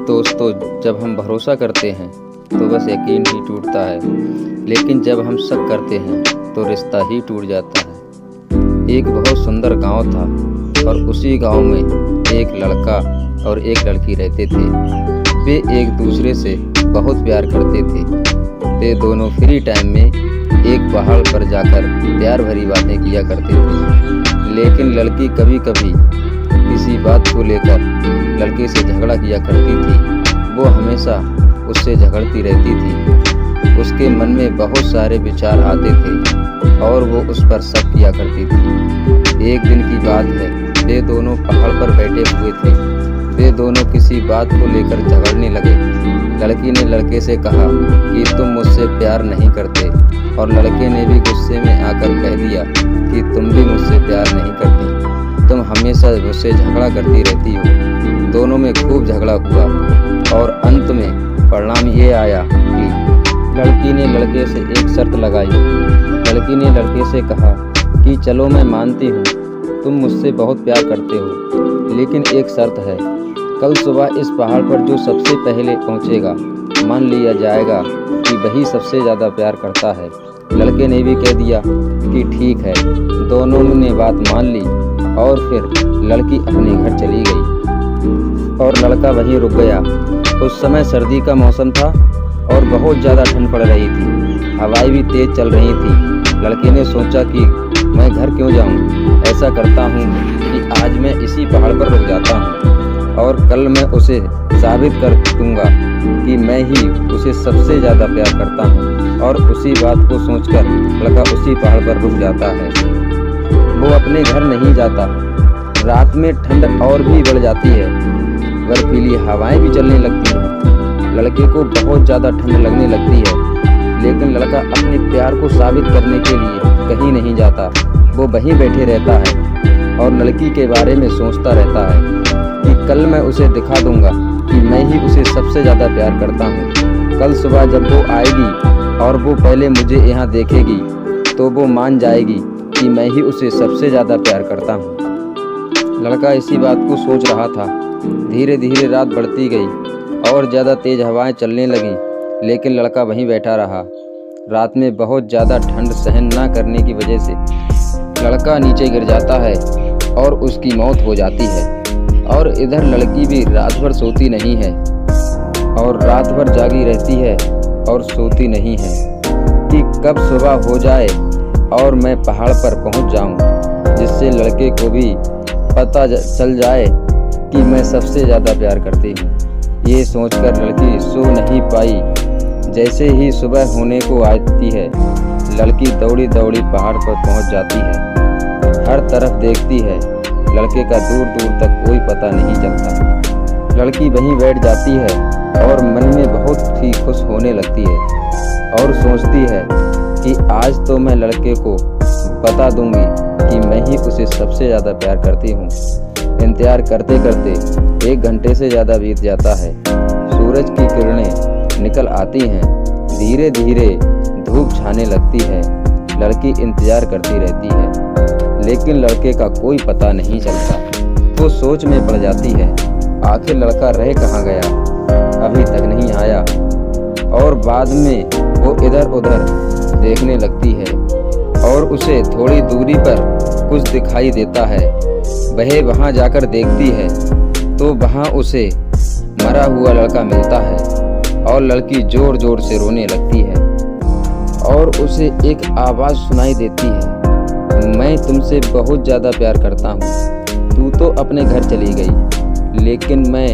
दोस्तों, जब हम भरोसा करते हैं तो बस यकीन ही टूटता है, लेकिन जब हम शक करते हैं तो रिश्ता ही टूट जाता है। एक बहुत सुंदर गांव था और उसी गांव में एक लड़का और एक लड़की रहते थे। वे एक दूसरे से बहुत प्यार करते थे। वे दोनों फ्री टाइम में एक पहाड़ पर जाकर प्यार भरी बातें किया करते थे। लेकिन लड़की कभी कभी किसी बात को लेकर लड़के से झगड़ा किया करती थी। वो हमेशा उससे झगड़ती रहती थी। उसके मन में बहुत सारे विचार आते थे और वो उस पर शक किया करती थी। एक दिन की बात है, वे दोनों पहाड़ पर बैठे हुए थे। वे दोनों किसी बात को लेकर झगड़ने लगे। लड़की ने लड़के से कहा कि तुम मुझसे प्यार नहीं करते, और लड़के ने भी गुस्से में आकर कह दिया कि तुम भी मुझसे प्यार नहीं करती, तुम हमेशा मुझसे झगड़ा करती रहती हो। दोनों में खूब झगड़ा हुआ और अंत में परिणाम ये आया कि लड़की ने लड़के से एक शर्त लगाई। लड़की ने लड़के से कहा कि चलो मैं मानती हूँ तुम मुझसे बहुत प्यार करते हो, लेकिन एक शर्त है, कल सुबह इस पहाड़ पर जो सबसे पहले पहुँचेगा मान लिया जाएगा कि वही सबसे ज़्यादा प्यार करता है। लड़के ने भी कह दिया कि ठीक है। दोनों ने बात मान ली और फिर लड़की अपने घर चली गई और लड़का वहीं रुक गया। उस समय सर्दी का मौसम था और बहुत ज़्यादा ठंड पड़ रही थी। हवाएं भी तेज चल रही थी। लड़के ने सोचा कि मैं घर क्यों जाऊं, ऐसा करता हूं कि आज मैं इसी पहाड़ पर रुक जाता हूं और कल मैं उसे साबित कर दूंगा कि मैं ही उसे सबसे ज़्यादा प्यार करता हूं। और उसी बात को सोचकर लड़का उसी पहाड़ पर रुक जाता है। वो अपने घर नहीं जाता। रात में ठंड और भी बढ़ जाती है, बर्फीली हवाएं भी चलने लगती हैं। लड़के को बहुत ज़्यादा ठंड लगने लगती है, लेकिन लड़का अपने प्यार को साबित करने के लिए कहीं नहीं जाता। वो वहीं बैठे रहता है और लड़की के बारे में सोचता रहता है कि कल मैं उसे दिखा दूंगा कि मैं ही उसे सबसे ज़्यादा प्यार करता हूँ। कल सुबह जब वो आएगी और वो पहले मुझे यहाँ देखेगी तो वो मान जाएगी कि मैं ही उसे सबसे ज़्यादा प्यार करता हूँ। लड़का इसी बात को सोच रहा था। धीरे धीरे रात बढ़ती गई और ज़्यादा तेज़ हवाएं चलने लगीं, लेकिन लड़का वहीं बैठा रहा। रात में बहुत ज़्यादा ठंड सहन न करने की वजह से लड़का नीचे गिर जाता है और उसकी मौत हो जाती है। और इधर लड़की भी रात भर सोती नहीं है और रात भर जागी रहती है और सोती नहीं है कि कब सुबह हो जाए और मैं पहाड़ पर पहुंच जाऊं, जिससे लड़के को भी पता चल जाए कि मैं सबसे ज़्यादा प्यार करती हूँ। ये सोचकर लड़की सो नहीं पाई। जैसे ही सुबह होने को आती है, लड़की दौड़ी दौड़ी पहाड़ पर पहुंच जाती है। हर तरफ देखती है, लड़के का दूर दूर तक कोई पता नहीं चलता। लड़की वहीं बैठ जाती है और मन में बहुत ही खुश होने लगती है और सोचती है कि आज तो मैं लड़के को बता दूंगी कि मैं ही उसे सबसे ज़्यादा प्यार करती हूँ। इंतज़ार करते करते 1 घंटे से ज़्यादा बीत जाता है। सूरज की किरणें निकल आती हैं। धीरे धीरे धूप छाने लगती है। लड़की इंतज़ार करती रहती है, लेकिन लड़के का कोई पता नहीं चलता। वो सोच में पड़ जाती है, आखिर लड़का रह कहाँ गया, अभी तक नहीं आया। और बाद में वो इधर उधर देखने लगती है और उसे थोड़ी दूरी पर कुछ दिखाई देता है। वह वहाँ जाकर देखती है तो वहाँ उसे मरा हुआ लड़का मिलता है और लड़की जोर जोर से रोने लगती है और उसे एक आवाज़ सुनाई देती है, मैं तुमसे बहुत ज़्यादा प्यार करता हूँ। तू तो अपने घर चली गई, लेकिन मैं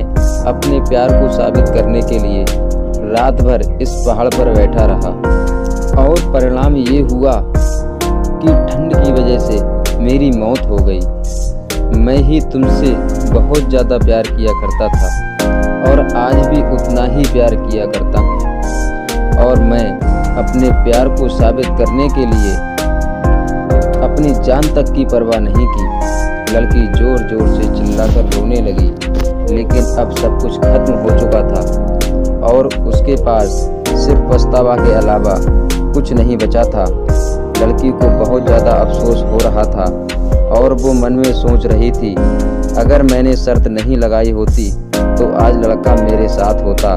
अपने प्यार को साबित करने के लिए रात भर इस पहाड़ पर बैठा रहा और परिणाम ये हुआ कि ठंड की वजह से मेरी मौत हो गई। मैं ही तुमसे बहुत ज़्यादा प्यार किया करता था और आज भी उतना ही प्यार किया करता हूँ, और मैं अपने प्यार को साबित करने के लिए अपनी जान तक की परवाह नहीं की। लड़की जोर जोर से चिल्लाकर रोने लगी, लेकिन अब सब कुछ खत्म हो चुका था और उसके पास सिर्फ पछतावा के अलावा कुछ नहीं बचा था। लड़की को बहुत ज़्यादा अफसोस हो रहा था और वो मन में सोच रही थी, अगर मैंने शर्त नहीं लगाई होती तो आज लड़का मेरे साथ होता।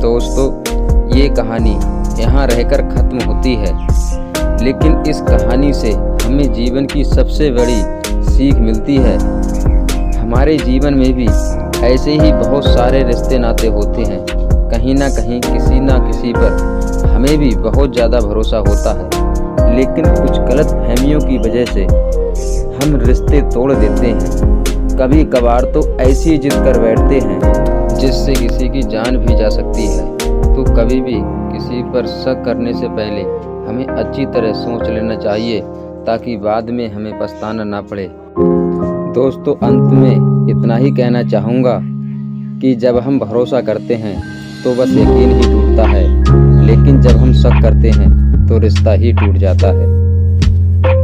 दोस्तों, ये कहानी यहाँ रहकर ख़त्म होती है, लेकिन इस कहानी से हमें जीवन की सबसे बड़ी सीख मिलती है। हमारे जीवन में भी ऐसे ही बहुत सारे रिश्ते नाते होते हैं। कहीं ना कहीं किसी ना किसी पर हमें भी बहुत ज़्यादा भरोसा होता है, लेकिन कुछ गलत फहमियों की वजह से हम रिश्ते तोड़ देते हैं। कभी कभार तो ऐसी जिद कर बैठते हैं जिससे किसी की जान भी जा सकती है। तो कभी भी किसी पर शक करने से पहले हमें अच्छी तरह सोच लेना चाहिए, ताकि बाद में हमें पछताना ना पड़े। दोस्तों, अंत में इतना ही कहना चाहूँगा कि जब हम भरोसा करते हैं तो बस यकीन ही टूटता है, लेकिन जब हम शक करते हैं तो रिश्ता ही टूट जाता है।